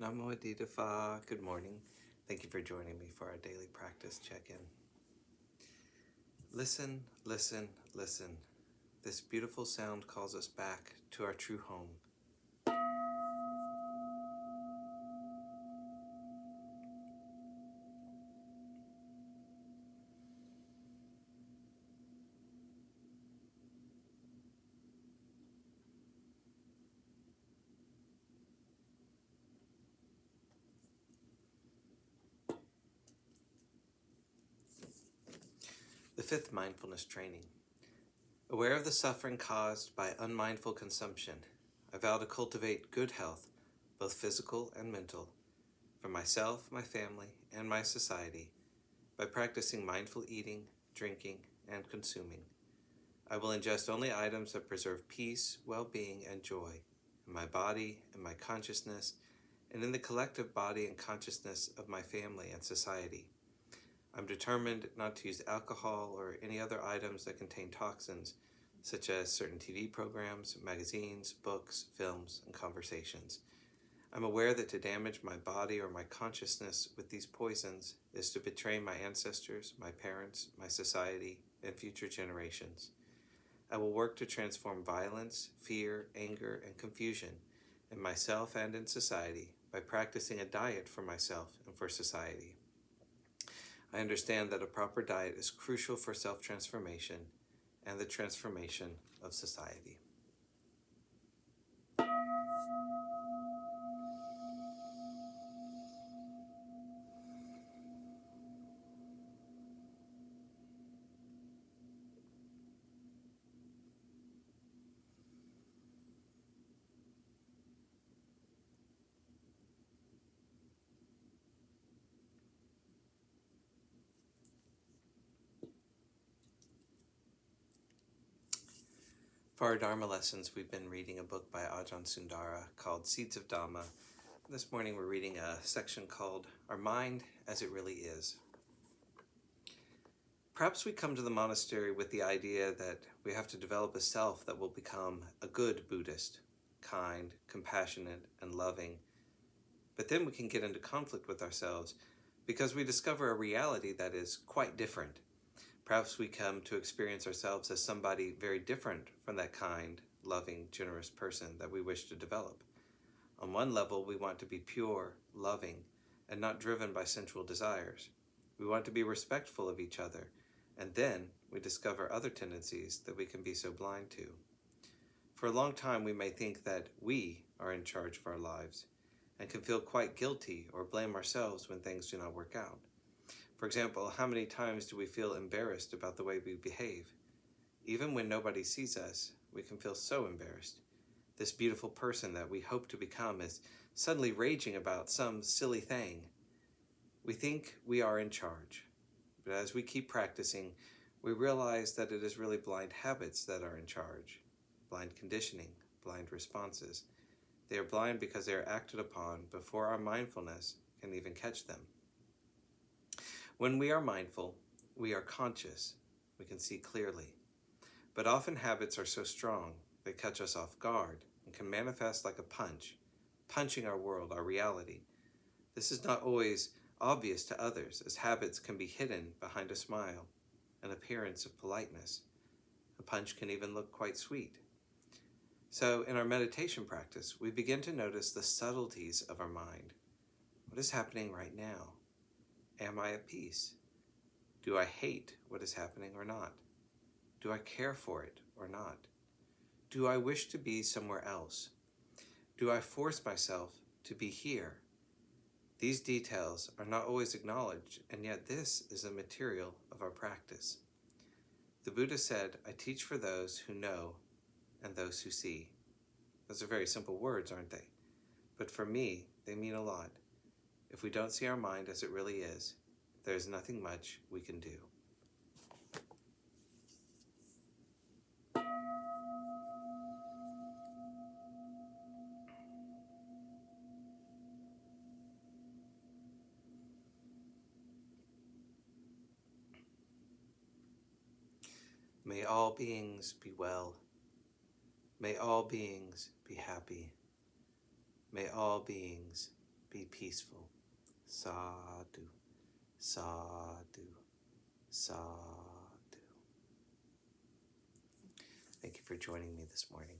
Namo Phat. Good morning. Thank you for joining me for our daily practice check-in. Listen, listen, listen. This beautiful sound calls us back to our true home. The fifth mindfulness training. Aware of the suffering caused by unmindful consumption, I vow to cultivate good health, both physical and mental, for myself, my family, and my society, by practicing mindful eating, drinking, and consuming. I will ingest only items that preserve peace, well-being, and joy in my body, in my consciousness, and in the collective body and consciousness of my family and society. I'm determined not to use alcohol or any other items that contain toxins, such as certain TV programs, magazines, books, films, and conversations. I'm aware that to damage my body or my consciousness with these poisons is to betray my ancestors, my parents, my society, and future generations. I will work to transform violence, fear, anger, and confusion in myself and in society by practicing a diet for myself and for society. I understand that a proper diet is crucial for self-transformation and the transformation of society. For our Dharma lessons, we've been reading a book by Ajahn Sundara called Seeds of Dhamma. This morning we're reading a section called Our Mind as It Really Is. Perhaps we come to the monastery with the idea that we have to develop a self that will become a good Buddhist, kind, compassionate, and loving. But then we can get into conflict with ourselves because we discover a reality that is quite different. Perhaps we come to experience ourselves as somebody very different from that kind, loving, generous person that we wish to develop. On one level, we want to be pure, loving, and not driven by sensual desires. We want to be respectful of each other, and then we discover other tendencies that we can be so blind to. For a long time, we may think that we are in charge of our lives, and can feel quite guilty or blame ourselves when things do not work out. For example, how many times do we feel embarrassed about the way we behave? Even when nobody sees us, we can feel so embarrassed. This beautiful person that we hope to become is suddenly raging about some silly thing. We think we are in charge, but as we keep practicing, we realize that it is really blind habits that are in charge, blind conditioning, blind responses. They are blind because they are acted upon before our mindfulness can even catch them. When we are mindful, we are conscious. We can see clearly. But often habits are so strong, they catch us off guard and can manifest like a punch, punching our world, our reality. This is not always obvious to others, as habits can be hidden behind a smile, an appearance of politeness. A punch can even look quite sweet. So in our meditation practice, we begin to notice the subtleties of our mind. What is happening right now? Am I at peace? Do I hate what is happening or not? Do I care for it or not? Do I wish to be somewhere else? Do I force myself to be here? These details are not always acknowledged, and yet this is a material of our practice. The Buddha said, "I teach for those who know and those who see." Those are very simple words, aren't they? But for me, they mean a lot. If we don't see our mind as it really is, there is nothing much we can do. May all beings be well. May all beings be happy. May all beings be peaceful. Sadhu, sadhu, sadhu. Thank you for joining me this morning.